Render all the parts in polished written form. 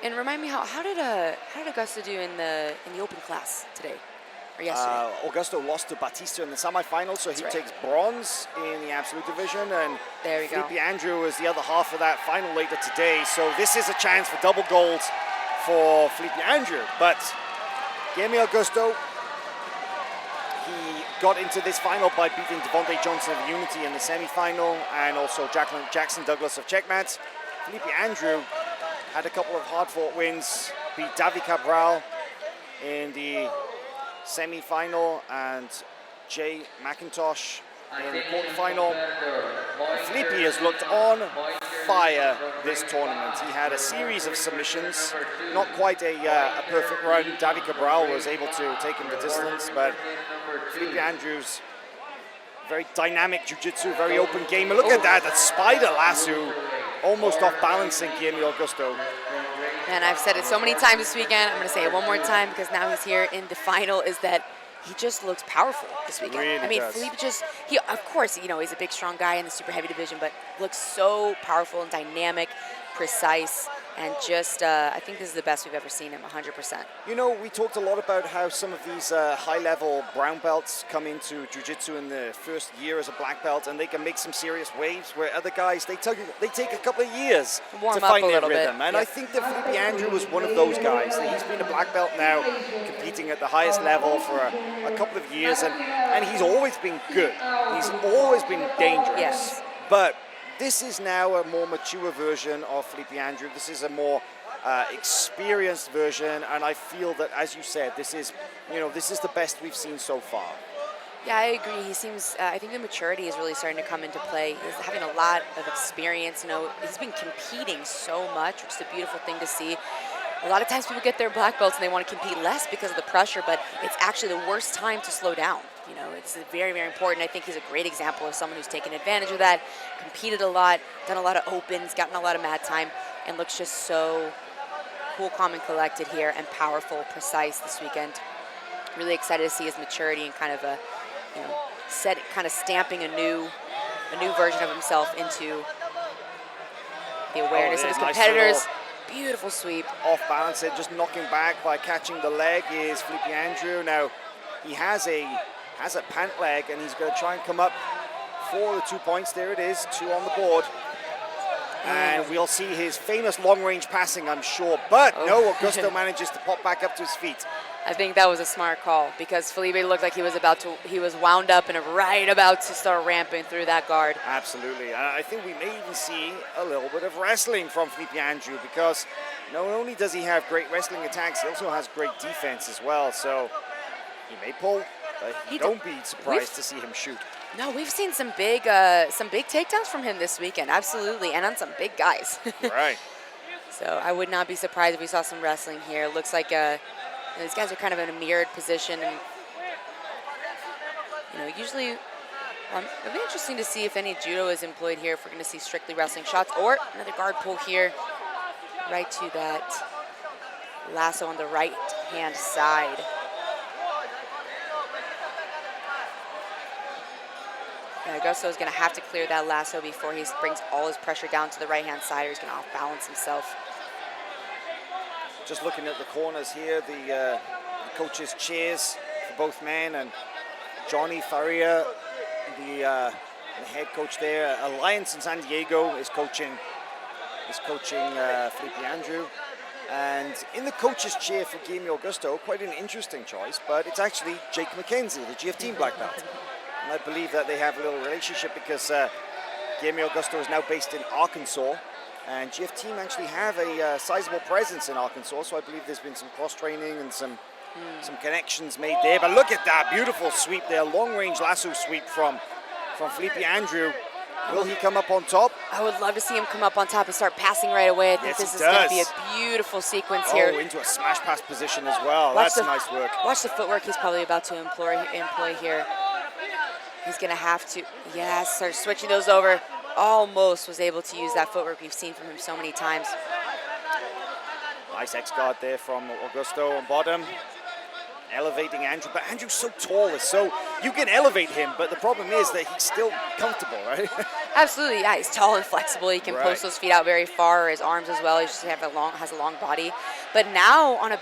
And remind me, how did Augusto do in the open class today or yesterday? Augusto lost to Batista in the semifinals, so he takes bronze in the absolute division, and there we go. Fellipe Andrew is the other half of that final later today. So this is a chance for double gold for Fellipe Andrew, but Guilherme Augusto, he got into this final by beating Devontae Johnson of Unity in the semifinal, and also Jackson Douglas of Checkmate. Fellipe Andrew had a couple of hard-fought wins, beat Davi Cabral in the semi-final and Jay McIntosh in the quarterfinal. Fellipe has looked on fire this tournament. He had a series of submissions, not quite a perfect run. Davi Cabral was able to take him the distance, but Fellipe Andrews, very dynamic jiu-jitsu, very open game. And look at that spider lasso, almost off balancing Guilherme Augusto. And I've said it so many times this weekend, I'm going to say it one more time because now he's here in the final, is that he just looks powerful this weekend. Really I mean, does. Fellipe of course, he's a big, strong guy in the super heavy division, but looks so powerful and dynamic, precise, and just, I think this is the best we've ever seen him, 100%. You know, we talked a lot about how some of these high-level brown belts come into jiu-jitsu in the first year as a black belt, and they can make some serious waves, where other guys, they take a couple of years to find their rhythm. And I think that Fellipe Andrew was one of those guys. He's been a black belt now, competing at the highest level for a couple of years, and he's always been good. He's always been dangerous. Yes. But this is now a more mature version of Fellipe Andrew. This is a more experienced version, and I feel that, as you said, this is the best we've seen so far. Yeah, I agree. He seems, I think the maturity is really starting to come into play. He's having a lot of experience. He's been competing so much, which is a beautiful thing to see. A lot of times people get their black belts and they want to compete less because of the pressure, but it's actually the worst time to slow down. It's very, very important. I think he's a great example of someone who's taken advantage of that, competed a lot, done a lot of opens, gotten a lot of mat time, and looks just so cool, calm, and collected here, and powerful, precise this weekend. Really excited to see his maturity and kind of stamping a new version of himself into the awareness of his competitors. Nice beautiful sweep. Off balance it, just knocking back by catching the leg is Fellipe Andrew. Now, he has a pant leg, and he's going to try and come up for the 2 points. There it is, 2 on the board. And we'll see his famous long-range passing, I'm sure. But no, Augusto manages to pop back up to his feet. I think that was a smart call, because Fellipe looked like he was wound up and right about to start ramping through that guard. Absolutely. And I think we may even see a little bit of wrestling from Fellipe Andrew, because not only does he have great wrestling attacks, he also has great defense as well. So he may pull, but don't be surprised to see him shoot. No, we've seen some big takedowns from him this weekend, absolutely, and on some big guys. Right. So I would not be surprised if we saw some wrestling here. It looks like these guys are kind of in a mirrored position, and usually it'll be interesting to see if any judo is employed here, if we're going to see strictly wrestling shots or another guard pull here, right to that lasso on the right-hand side. Augusto is going to have to clear that lasso before he brings all his pressure down to the right-hand side, or he's going to off-balance himself. Just looking at the corners here, the coaches' chairs for both men, and Johnny Faria, the head coach there. Alliance in San Diego is coaching Fellipe Andrew. And in the coach's chair for Guilherme Augusto, quite an interesting choice, but it's actually Jake McKenzie, the GF team black belt. And I believe that they have a little relationship, because Guilherme Augusto is now based in Arkansas, and GF team actually have a sizable presence in Arkansas, so I believe there's been some cross-training and some connections made there. But look at that beautiful sweep there, long-range lasso sweep from Fellipe Andrew. Will he come up on top? I would love to see him come up on top and start passing right away. I think this is going to be a beautiful sequence here. Oh, into a smash pass position as well. That's nice work. Watch the footwork he's probably about to employ here. He's going to have to, start switching those over. Almost was able to use that footwork we've seen from him so many times. Nice X-guard there from Augusto on bottom. Elevating Andrew, but Andrew's so tall, so you can elevate him, but the problem is that he's still comfortable, right? Absolutely, yeah. He's tall and flexible. He can Right. post those feet out very far, his arms as well. He just has a long body. But now on a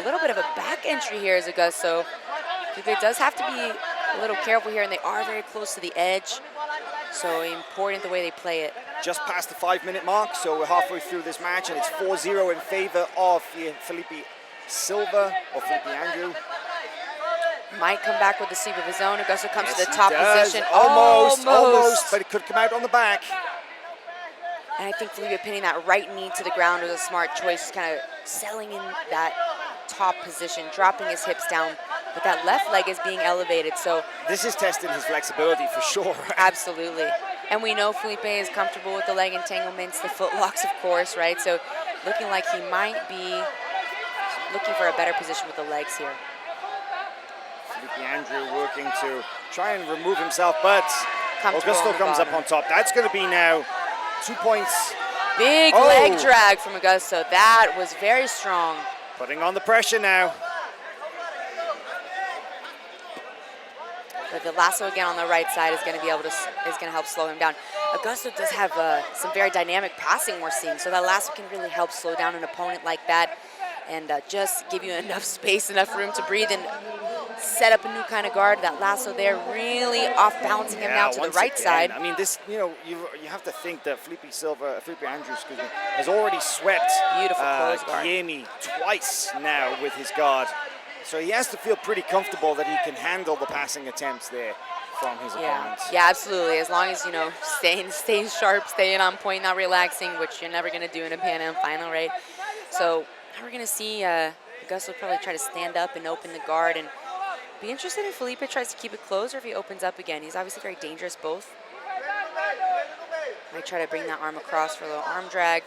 little bit of a back entry here is Augusto. Felipe does have to be a little careful here, and they are very close to the edge. So important the way they play it. Just past the 5-minute mark, so we're halfway through this match, and it's 4-0 in favor of Fellipe Silva, or Fellipe Andrew. Might come back with the sweep of his own. Augusto comes Yes, to the he top does. position. Almost, but it could come out on the back. And I think Fellipe pinning that right knee to the ground was a smart choice, just kind of settling in that top position, dropping his hips down, but that left leg is being elevated, so. This is testing his flexibility for sure. Absolutely. And we know Fellipe is comfortable with the leg entanglements, the foot locks, of course, right? So looking like he might be looking for a better position with the legs here. Fellipe Andrew working to try and remove himself, but Comfortable Augusto comes up on top. That's going to be now 2 points. Big leg drag from Augusto. That was very strong. Putting on the pressure now. But the lasso again on the right side is going to help slow him down. Augusto does have some very dynamic passing we're seeing, so that lasso can really help slow down an opponent like that, and just give you enough space, enough room to breathe and set up a new kind of guard. That lasso there really off balancing him now to the right side. I mean, this, you have to think that Fellipe Andrew, has already swept Beautiful close guard. Guilherme twice now with his guard. So he has to feel pretty comfortable that he can handle the passing attempts there from his opponents. Yeah, absolutely. As long as, staying sharp, staying on point, not relaxing, which you're never going to do in a Pan Am final, right? So now we're going to see Augusto probably try to stand up and open the guard, and be interested if Fellipe tries to keep it closed or if he opens up again. He's obviously very dangerous both. Might try to bring that arm across for a little arm drag.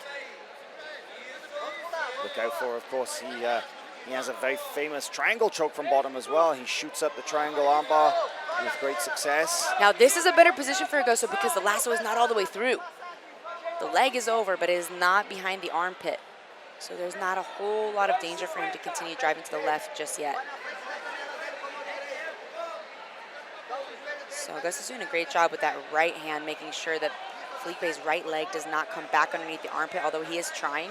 Look out for, of course, he has a very famous triangle choke from bottom as well. He shoots up the triangle armbar with great success. Now this is a better position for Augusto because the lasso is not all the way through. The leg is over, but it is not behind the armpit. So there's not a whole lot of danger for him to continue driving to the left just yet. So Augusto's doing a great job with that right hand, making sure that Felipe's right leg does not come back underneath the armpit, although he is trying.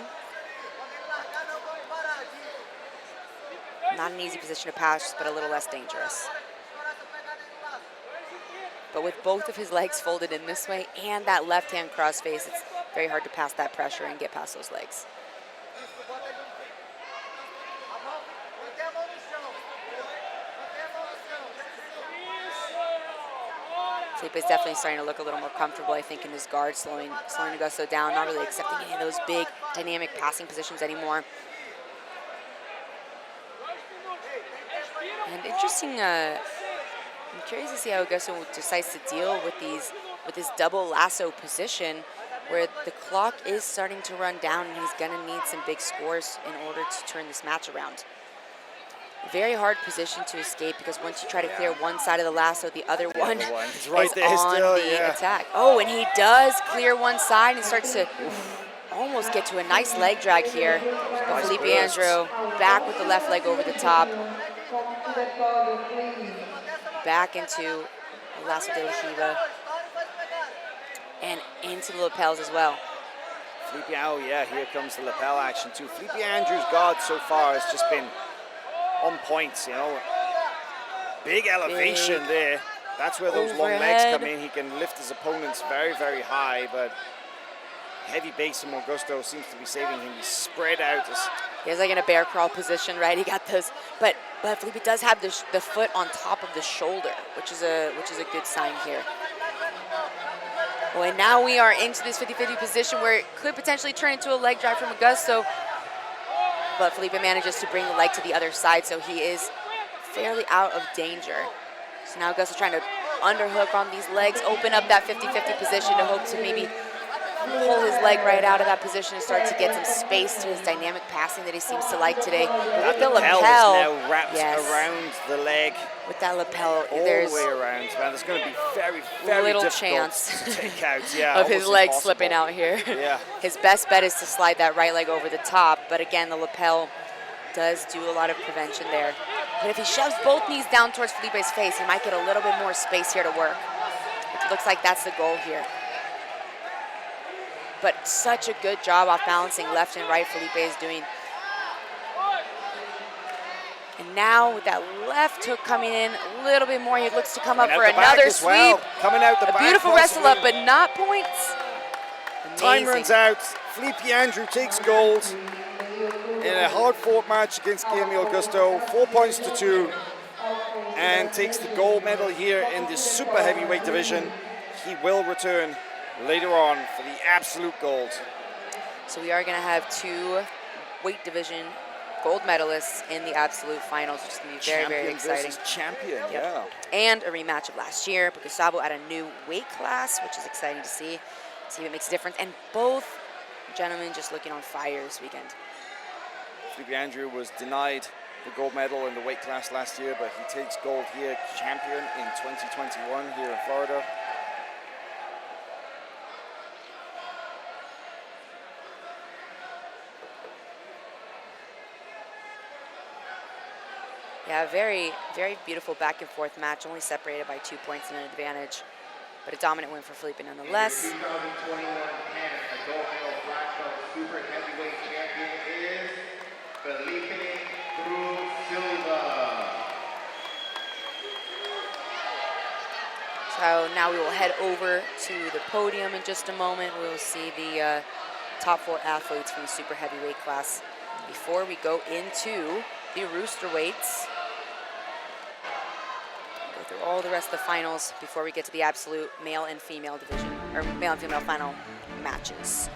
Not an easy position to pass, but a little less dangerous. But with both of his legs folded in this way and that left hand crossface, it's very hard to pass that pressure and get past those legs. Felipe is definitely starting to look a little more comfortable, I think, in his guard, slowing Augusto down, not really accepting any of those big dynamic passing positions anymore. And interesting, I'm curious to see how Augusto decides to deal with this double lasso position where the clock is starting to run down and he's gonna need some big scores in order to turn this match around. Very hard position to escape because once you try to clear one side of the lasso, the other one is right there on still, the attack. Oh, and he does clear one side and starts to almost get to a nice leg drag here. But Fellipe Andrew back with the left leg over the top. Back into the lasso de la Jiva. And into the lapels as well. Fellipe, oh yeah, here comes the lapel action too. Fellipe Andrew's guard so far has just been on point, Big elevation there. That's where those long legs come in. He can lift his opponents very, very high, but heavy base from Augusto seems to be saving him. He's spread out. He's like in a bear crawl position, right? He got those, but Fellipe does have the foot on top of the shoulder, which is a good sign here. Oh, and now we are into this 50-50 position where it could potentially turn into a leg drive from Augusto, but Fellipe manages to bring the leg to the other side, so he is fairly out of danger. So now Augusto trying to underhook on these legs, open up that 50-50 position to hope to maybe pull his leg right out of that position and start to get some space to his dynamic passing that he seems to like today. That with the lapel is now wrapped around the leg. With that lapel, all there's the way around. Man, there's going to be very, very little difficult chance to take out. Yeah, of his leg impossible. slipping out here. Yeah. His best bet is to slide that right leg over the top, but again, the lapel does do a lot of prevention there. But if he shoves both knees down towards Felipe's face, he might get a little bit more space here to work. It looks like that's the goal here. But such a good job off balancing left and right Fellipe is doing. And now with that left hook coming in a little bit more, he looks to come up for another sweep. Well. Coming out the back. A beautiful wrestle up, but not points. Time Amazing. runs out. Fellipe Andrew takes gold in a hard-fought match against Guilherme Augusto, 4 points to 2, and takes the gold medal here in the super heavyweight division. He will return later on for the absolute gold. So we are going to have 2 weight division gold medalists in the absolute finals, which is going to be very, very exciting. Champion, Yep. yeah. And a rematch of last year, but Gustavo at a new weight class, which is exciting to see. See if it makes a difference. And both gentlemen just looking on fire this weekend. Fellipe Andrew was denied the gold medal in the weight class last year, but he takes gold here, champion in 2021 here in Florida. Yeah, very, very beautiful back and forth match, only separated by 2 points and an advantage. But a dominant win for Fellipe nonetheless. 2021 Canada Gold Medal Black Belt Super Heavyweight Champion is Fellipe Silva. So now we will head over to the podium in just a moment. We will see the top 4 athletes from the super heavyweight class before we go into the rooster weights. Go through all the rest of the finals before we get to the absolute male and female division, or male and female final matches.